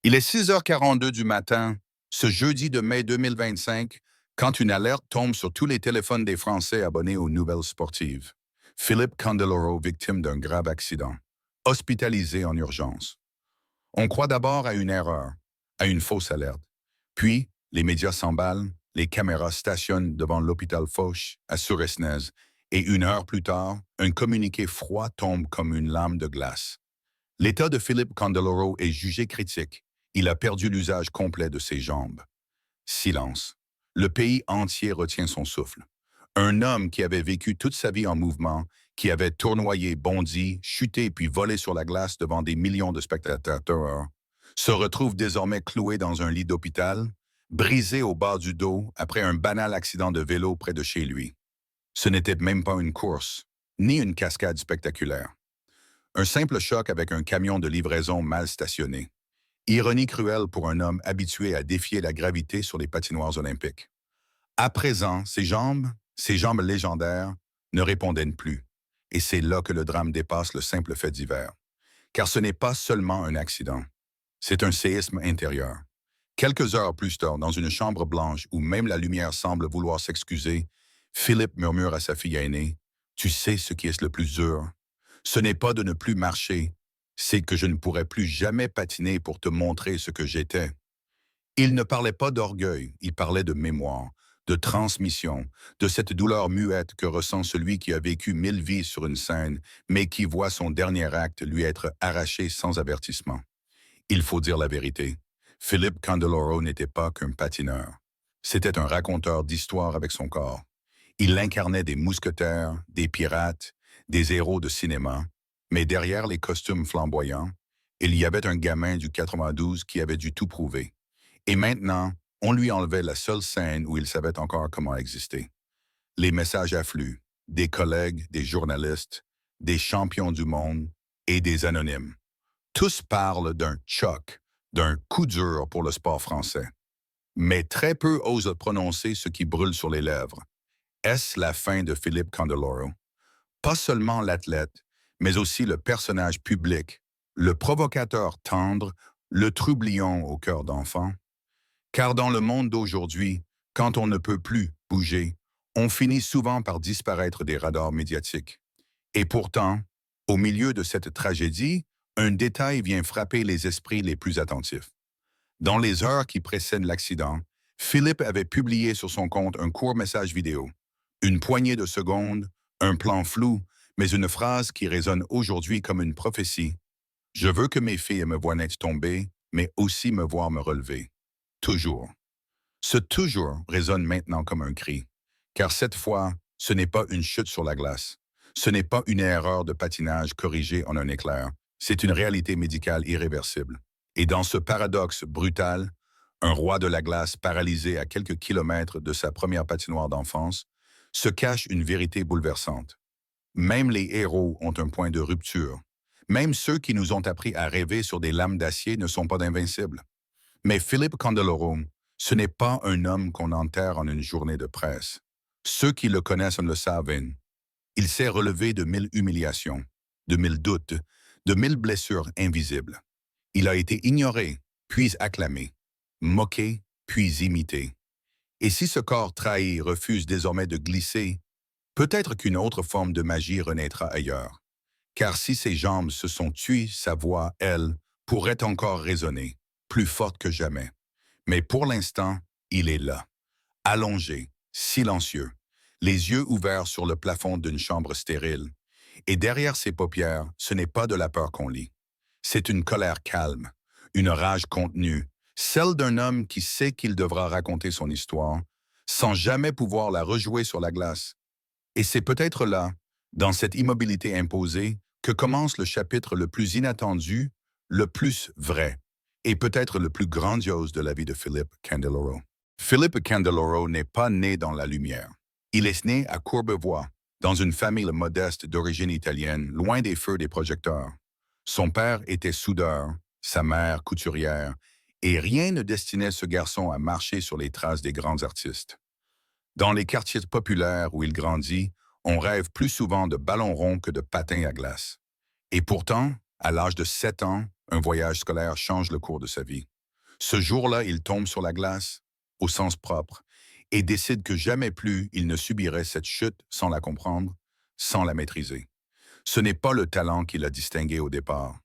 Il est 6h42 du matin, ce jeudi de mai 2025, quand une alerte tombe sur tous les téléphones des Français abonnés aux nouvelles sportives. Philippe Candeloro, victime d'un grave accident, hospitalisé en urgence. On croit d'abord à une erreur, à une fausse alerte. Puis, les médias s'emballent, les caméras stationnent devant l'hôpital Foch à Suresnes, et une heure plus tard, un communiqué froid tombe comme une lame de glace. L'état de Philippe Candeloro est jugé critique. Il a perdu l'usage complet de ses jambes. Silence. Le pays entier retient son souffle. Un homme qui avait vécu toute sa vie en mouvement, qui avait tournoyé, bondi, chuté puis volé sur la glace devant des millions de spectateurs, se retrouve désormais cloué dans un lit d'hôpital, brisé au bas du dos après un banal accident de vélo près de chez lui. Ce n'était même pas une course, ni une cascade spectaculaire. Un simple choc avec un camion de livraison mal stationné. Ironie cruelle pour un homme habitué à défier la gravité sur les patinoires olympiques. À présent, ses jambes légendaires, ne répondaient plus. Et c'est là que le drame dépasse le simple fait divers. Car ce n'est pas seulement un accident. C'est un séisme intérieur. Quelques heures plus tard, dans une chambre blanche où même la lumière semble vouloir s'excuser, Philippe murmure à sa fille aînée, « Tu sais ce qui est le plus dur? Ce n'est pas de ne plus marcher, c'est que je ne pourrai plus jamais patiner pour te montrer ce que j'étais. » Il ne parlait pas d'orgueil, il parlait de mémoire, de transmission, de cette douleur muette que ressent celui qui a vécu 1000 vies sur une scène, mais qui voit son dernier acte lui être arraché sans avertissement. Il faut dire la vérité. Philippe Candeloro n'était pas qu'un patineur. C'était un raconteur d'histoire avec son corps. Il incarnait des mousquetaires, des pirates, des héros de cinéma, mais derrière les costumes flamboyants, il y avait un gamin du 92 qui avait dû tout prouver. Et maintenant, on lui enlevait la seule scène où il savait encore comment exister. Les messages affluent, des collègues, des journalistes, des champions du monde et des anonymes. Tous parlent d'un choc, d'un coup dur pour le sport français. Mais très peu osent prononcer ce qui brûle sur les lèvres. Est-ce la fin de Philippe Candeloro? Pas seulement l'athlète, mais aussi le personnage public, le provocateur tendre, le troublion au cœur d'enfant. Car dans le monde d'aujourd'hui, quand on ne peut plus bouger, on finit souvent par disparaître des radars médiatiques. Et pourtant, au milieu de cette tragédie, un détail vient frapper les esprits les plus attentifs. Dans les heures qui précèdent l'accident, Philippe avait publié sur son compte un court message vidéo. Une poignée de secondes, un plan flou, mais une phrase qui résonne aujourd'hui comme une prophétie. « Je veux que mes filles me voient net tomber, mais aussi me voir me relever. Toujours. » Ce « toujours » résonne maintenant comme un cri. Car cette fois, ce n'est pas une chute sur la glace. Ce n'est pas une erreur de patinage corrigée en un éclair. C'est une réalité médicale irréversible. Et dans ce paradoxe brutal, un roi de la glace paralysé à quelques kilomètres de sa première patinoire d'enfance, se cache une vérité bouleversante. Même les héros ont un point de rupture. Même ceux qui nous ont appris à rêver sur des lames d'acier ne sont pas d'invincibles. Mais Philippe Candeloro, ce n'est pas un homme qu'on enterre en une journée de presse. Ceux qui le connaissent le savent. Il s'est relevé de 1000 humiliations, de 1000 doutes, de 1000 blessures invisibles. Il a été ignoré, puis acclamé, moqué, puis imité. Et si ce corps trahi refuse désormais de glisser, peut-être qu'une autre forme de magie renaîtra ailleurs. Car si ses jambes se sont tuées, sa voix, elle, pourrait encore résonner, plus forte que jamais. Mais pour l'instant, il est là, allongé, silencieux, les yeux ouverts sur le plafond d'une chambre stérile. Et derrière ses paupières, ce n'est pas de la peur qu'on lit. C'est une colère calme, une rage contenue, celle d'un homme qui sait qu'il devra raconter son histoire, sans jamais pouvoir la rejouer sur la glace. Et c'est peut-être là, dans cette immobilité imposée, que commence le chapitre le plus inattendu, le plus vrai, et peut-être le plus grandiose de la vie de Philippe Candeloro. Philippe Candeloro n'est pas né dans la lumière. Il est né à Courbevoie, dans une famille modeste d'origine italienne, loin des feux des projecteurs. Son père était soudeur, sa mère couturière, et rien ne destinait ce garçon à marcher sur les traces des grands artistes. Dans les quartiers populaires où il grandit, on rêve plus souvent de ballons ronds que de patins à glace. Et pourtant, à l'âge de 7 ans, un voyage scolaire change le cours de sa vie. Ce jour-là, il tombe sur la glace, au sens propre, et décide que jamais plus il ne subirait cette chute sans la comprendre, sans la maîtriser. Ce n'est pas le talent qui l'a distingué au départ.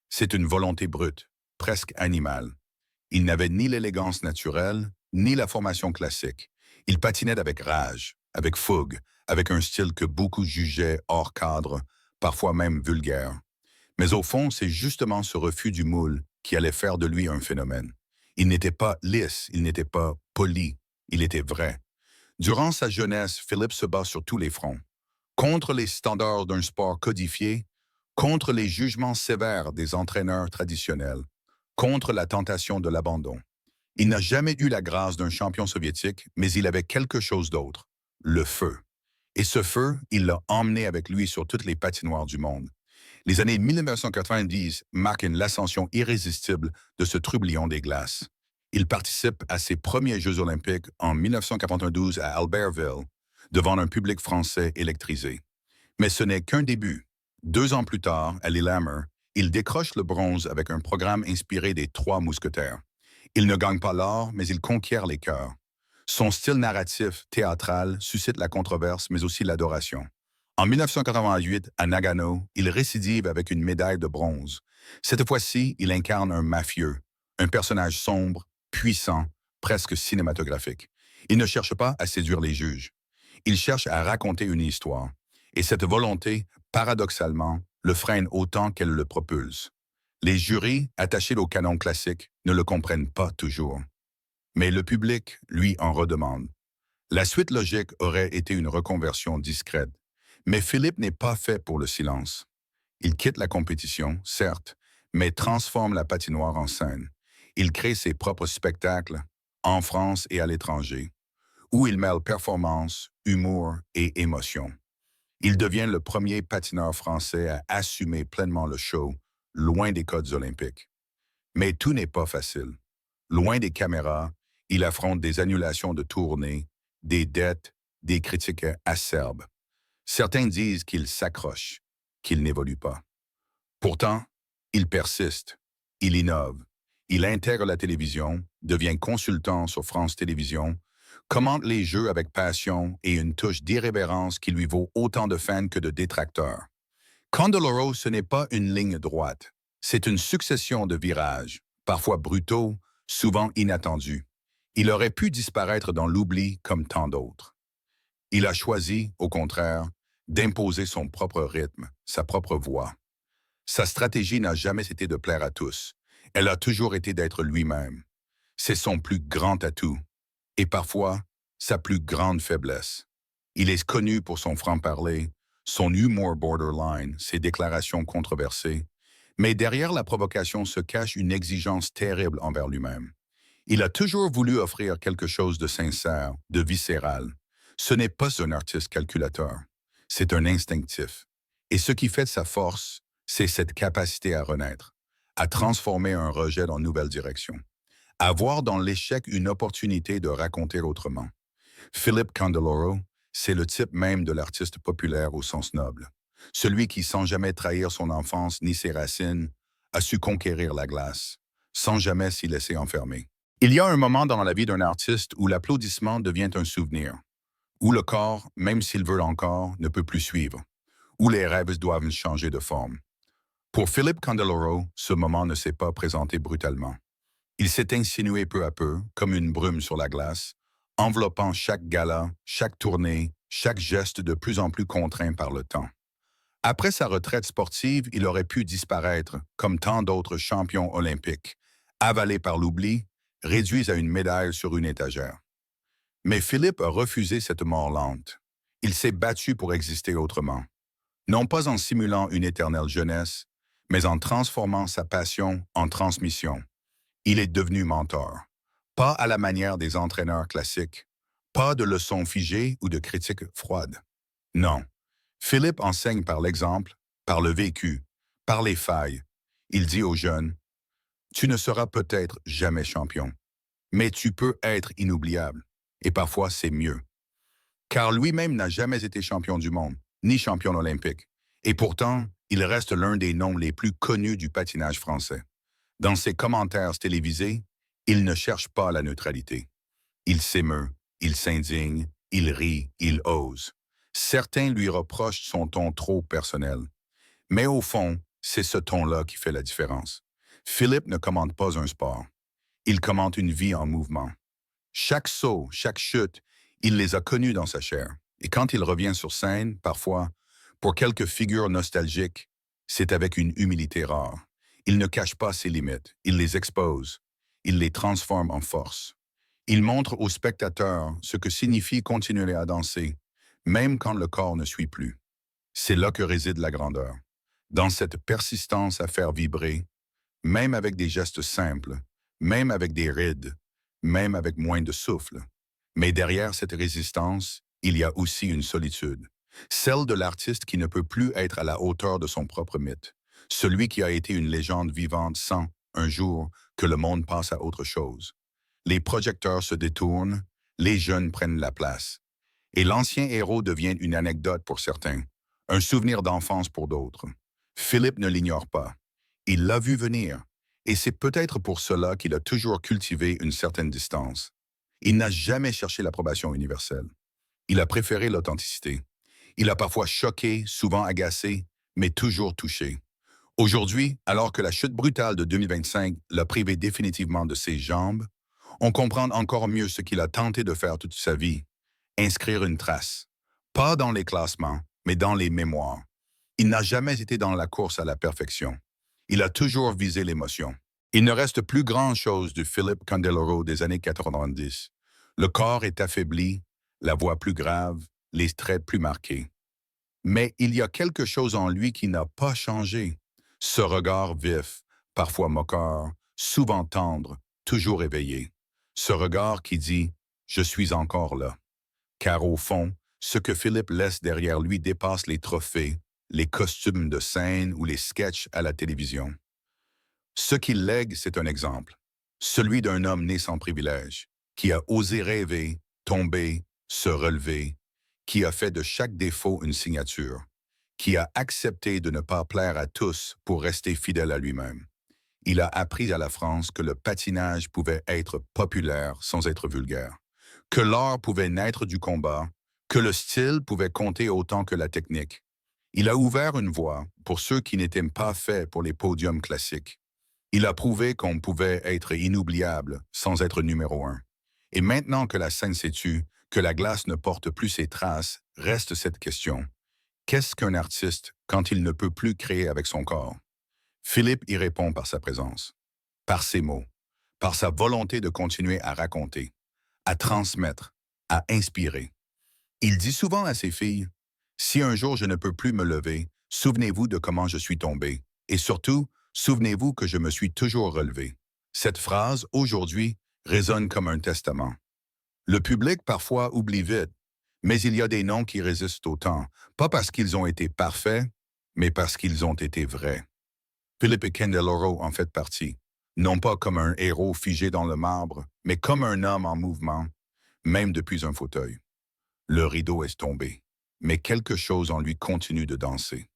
C'est une volonté brute, presque animale. Il n'avait ni l'élégance naturelle, ni la formation classique. Il patinait avec rage, avec fougue, avec un style que beaucoup jugeaient hors cadre, parfois même vulgaire. Mais au fond, c'est justement ce refus du moule qui allait faire de lui un phénomène. Il n'était pas lisse, il n'était pas poli, il était vrai. Durant sa jeunesse, Philippe se bat sur tous les fronts. Contre les standards d'un sport codifié, contre les jugements sévères des entraîneurs traditionnels, contre la tentation de l'abandon. Il n'a jamais eu la grâce d'un champion soviétique, mais il avait quelque chose d'autre, le feu. Et ce feu, il l'a emmené avec lui sur toutes les patinoires du monde. Les années 1990 marquent l'ascension irrésistible de ce trublion des glaces. Il participe à ses premiers Jeux olympiques en 1992 à Albertville, devant un public français électrisé. Mais ce n'est qu'un début. 2 ans plus tard, à Lillehammer, il décroche le bronze avec un programme inspiré des Trois Mousquetaires. Il ne gagne pas l'or, mais il conquiert les cœurs. Son style narratif, théâtral, suscite la controverse, mais aussi l'adoration. En 1988, à Nagano, il récidive avec une médaille de bronze. Cette fois-ci, il incarne un mafieux, un personnage sombre, puissant, presque cinématographique. Il ne cherche pas à séduire les juges. Il cherche à raconter une histoire. Et cette volonté, paradoxalement, le freine autant qu'elle le propulse. Les jurys, attachés au canon classique, ne le comprennent pas toujours. Mais le public, lui, en redemande. La suite logique aurait été une reconversion discrète. Mais Philippe n'est pas fait pour le silence. Il quitte la compétition, certes, mais transforme la patinoire en scène. Il crée ses propres spectacles, en France et à l'étranger, où il mêle performance, humour et émotion. Il devient le premier patineur français à assumer pleinement le show, loin des codes olympiques. Mais tout n'est pas facile. Loin des caméras, il affronte des annulations de tournées, des dettes, des critiques acerbes. Certains disent qu'il s'accroche, qu'il n'évolue pas. Pourtant, il persiste, il innove, il intègre la télévision, devient consultant sur France Télévisions, commente les jeux avec passion et une touche d'irrévérence qui lui vaut autant de fans que de détracteurs. Candeloro, ce n'est pas une ligne droite, c'est une succession de virages, parfois brutaux, souvent inattendus. Il aurait pu disparaître dans l'oubli comme tant d'autres. Il a choisi, au contraire, d'imposer son propre rythme, sa propre voix. Sa stratégie n'a jamais été de plaire à tous. Elle a toujours été d'être lui-même. C'est son plus grand atout, et parfois sa plus grande faiblesse. Il est connu pour son franc-parler, son humour borderline, ses déclarations controversées, mais derrière la provocation se cache une exigence terrible envers lui-même. Il a toujours voulu offrir quelque chose de sincère, de viscéral. Ce n'est pas un artiste calculateur, c'est un instinctif. Et ce qui fait de sa force, c'est cette capacité à renaître, à transformer un rejet dans une nouvelle direction, à voir dans l'échec une opportunité de raconter autrement. Philippe Candeloro, c'est le type même de l'artiste populaire au sens noble. Celui qui, sans jamais trahir son enfance ni ses racines, a su conquérir la glace, sans jamais s'y laisser enfermer. Il y a un moment dans la vie d'un artiste où l'applaudissement devient un souvenir, où le corps, même s'il veut encore, ne peut plus suivre, où les rêves doivent changer de forme. Pour Philippe Candeloro, ce moment ne s'est pas présenté brutalement. Il s'est insinué peu à peu, comme une brume sur la glace, enveloppant chaque gala, chaque tournée, chaque geste de plus en plus contraint par le temps. Après sa retraite sportive, il aurait pu disparaître, comme tant d'autres champions olympiques, avalés par l'oubli, réduits à une médaille sur une étagère. Mais Philippe a refusé cette mort lente. Il s'est battu pour exister autrement. Non pas en simulant une éternelle jeunesse, mais en transformant sa passion en transmission. Il est devenu mentor. Pas à la manière des entraîneurs classiques, pas de leçons figées ou de critiques froides. Non. Philippe enseigne par l'exemple, par le vécu, par les failles. Il dit aux jeunes, « Tu ne seras peut-être jamais champion, mais tu peux être inoubliable. Et parfois, c'est mieux. » Car lui-même n'a jamais été champion du monde, ni champion olympique. Et pourtant, il reste l'un des noms les plus connus du patinage français. Dans ses commentaires télévisés, Il ne cherche pas la neutralité. Il s'émeut, il s'indigne, il rit, il ose. Certains lui reprochent son ton trop personnel. Mais au fond, c'est ce ton-là qui fait la différence. Philippe ne commente pas un sport. Il commente une vie en mouvement. Chaque saut, chaque chute, il les a connus dans sa chair. Et quand il revient sur scène, parfois, pour quelques figures nostalgiques, c'est avec une humilité rare. Il ne cache pas ses limites, il les expose, il les transforme en force. Il montre aux spectateurs ce que signifie continuer à danser, même quand le corps ne suit plus. C'est là que réside la grandeur. Dans cette persistance à faire vibrer, même avec des gestes simples, même avec des rides, même avec moins de souffle. Mais derrière cette résistance, il y a aussi une solitude, celle de l'artiste qui ne peut plus être à la hauteur de son propre mythe, celui qui a été une légende vivante sans, un jour, que le monde passe à autre chose. Les projecteurs se détournent, les jeunes prennent la place, et l'ancien héros devient une anecdote pour certains, un souvenir d'enfance pour d'autres. Philippe ne l'ignore pas. Il l'a vu venir, et c'est peut-être pour cela qu'il a toujours cultivé une certaine distance. Il n'a jamais cherché l'approbation universelle. Il a préféré l'authenticité. Il a parfois choqué, souvent agacé, mais toujours touché. Aujourd'hui, alors que la chute brutale de 2025 l'a privé définitivement de ses jambes, on comprend encore mieux ce qu'il a tenté de faire toute sa vie, inscrire une trace. Pas dans les classements, mais dans les mémoires. Il n'a jamais été dans la course à la perfection. Il a toujours visé l'émotion. Il ne reste plus grand-chose du Philippe Candeloro des années 90. Le corps est affaibli, la voix plus grave, les traits plus marqués. Mais il y a quelque chose en lui qui n'a pas changé. Ce regard vif, parfois moqueur, souvent tendre, toujours éveillé. Ce regard qui dit « Je suis encore là ». Car au fond, ce que Philippe laisse derrière lui dépasse les trophées, les costumes de scène ou les sketchs à la télévision. Ce qu'il lègue, c'est un exemple. Celui d'un homme né sans privilège, qui a osé rêver, tomber, se relever, qui a fait de chaque défaut une signature, qui a accepté de ne pas plaire à tous pour rester fidèle à lui-même. Il a appris à la France que le patinage pouvait être populaire sans être vulgaire, que l'art pouvait naître du combat, que le style pouvait compter autant que la technique. Il a ouvert une voie pour ceux qui n'étaient pas faits pour les podiums classiques. Il a prouvé qu'on pouvait être inoubliable sans être numéro un. Et maintenant que la scène s'est tue, que la glace ne porte plus ses traces, reste cette question. Qu'est-ce qu'un artiste quand il ne peut plus créer avec son corps? Philippe y répond par sa présence, par ses mots, par sa volonté de continuer à raconter, à transmettre, à inspirer. Il dit souvent à ses filles, « Si un jour je ne peux plus me lever, souvenez-vous de comment je suis tombé. Et surtout, souvenez-vous que je me suis toujours relevé. » Cette phrase, aujourd'hui, résonne comme un testament. Le public parfois oublie vite, mais il y a des noms qui résistent au temps, pas parce qu'ils ont été parfaits, mais parce qu'ils ont été vrais. Philippe Candeloro en fait partie, non pas comme un héros figé dans le marbre, mais comme un homme en mouvement, même depuis un fauteuil. Le rideau est tombé, mais quelque chose en lui continue de danser.